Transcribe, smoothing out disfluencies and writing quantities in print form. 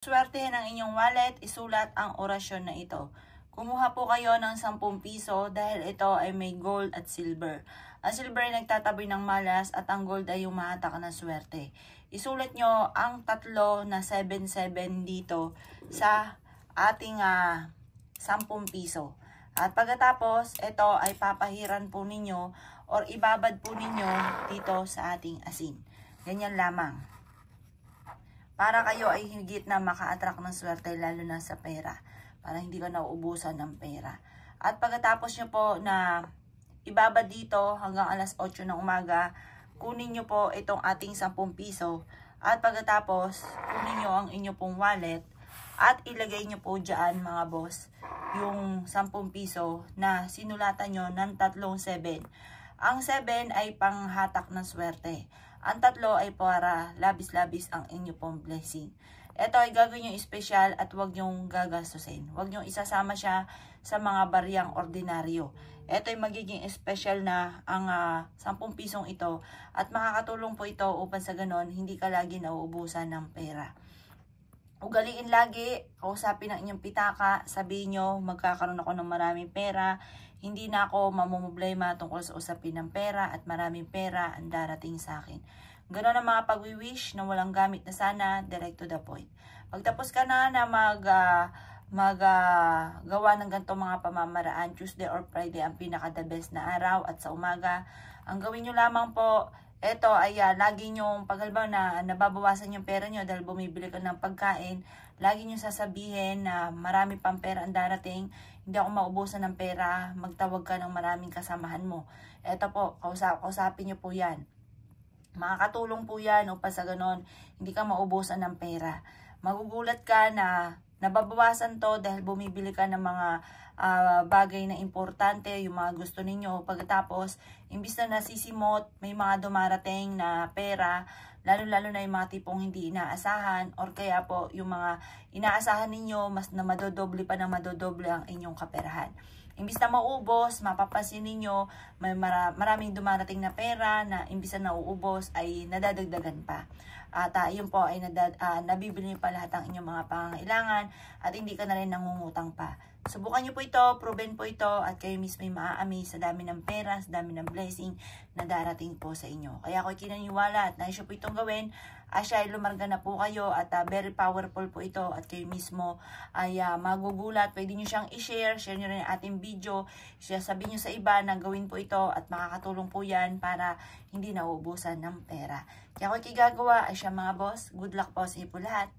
Swertehin ang inyong wallet, isulat ang orasyon na ito. Kumuha po kayo ng 10 piso dahil ito ay may gold at silver. Ang silver ay nagtatabi ng malas at ang gold ay humahatak ng swerte. Isulat nyo ang tatlo na 77 dito sa ating 10 piso. At pagkatapos, ito ay papahiran po ninyo or ibabad po ninyo dito sa ating asin. Ganyan lamang. Para kayo ay higit na maka-attract ng swerte lalo na sa pera. Para hindi ka nauubusan ng pera. At pagkatapos nyo po na ibabad dito hanggang alas 8 ng umaga, kunin nyo po itong ating 10 piso. At pagkatapos, kunin nyo ang inyo pong wallet at ilagay nyo po dyan mga boss yung 10 piso na sinulatan nyo ng tatlong 7. Ang 7 ay panghatak ng swerte. Ang tatlo ay para labis-labis ang inyo pong blessing. Ito ay gagawin nyo espesyal at huwag nyo gagastusin. Huwag nyo isasama siya sa mga bariyang ordinaryo. Ito ay magiging espesyal na ang 10 pisong ito at makakatulong po ito upang sa ganon hindi ka lagi nauubusan ng pera. Ugaliin lagi, kausapin ang inyong pitaka, sabihin nyo magkakaroon ako ng maraming pera, hindi na ako mamumblema tungkol sa usapin ng pera at maraming pera ang darating sa akin. Ganon ang mga pag-wish na walang gamit na sana, direct to the point. Pagtapos ka na gawa ng ganitong mga pamamaraan, Tuesday or Friday ang pinaka-the best na araw at sa umaga, ang gawin nyo lamang po, ito ay lagi nyong paghalbaw na nababawasan yung pera nyo dahil bumibili ka ng pagkain, lagi nyo sasabihin na marami pang pera ang darating, hindi ako maubusan ng pera, magtawag ka ng maraming kasamahan mo. Ito po, kausapin nyo po yan. Makakatulong po yan upang sa ganon, hindi ka maubusan ng pera. Magugulat ka na nababawasan to dahil bumibili ka ng mga bagay na importante, yung mga gusto ninyo. Pagkatapos, imbis na nasisimot, may mga dumarating na pera, lalo-lalo na yung mga tipong hindi inaasahan, or kaya po yung mga inaasahan ninyo, mas na madodoble pa na madodoble ang inyong kaperahan. Imbis na maubos, mapapansin ninyo, may maraming dumarating na pera na imbis na nauubos ay nadadagdagan pa. At yun po ay nabibili pa lahat ang inyong mga pangangailangan at hindi ka na rin nangungutang pa. Subukan nyo po ito, proven po ito at kayo mismo ay maa-amaze sa dami ng pera, sa dami ng blessing na darating po sa inyo. Kaya ako kinaniwala at nais po itong gawin. Asya ay lumarga na po kayo at very powerful po ito at kayo mismo ay magugulat. Pwede nyo siyang i-share, share nyo rin ang ating video, sabihin nyo sa iba na gawin po ito at makakatulong po yan para hindi nauubusan ng pera. Kaya ako kigagawa ay siya mga boss. Good luck po sa inyo po lahat.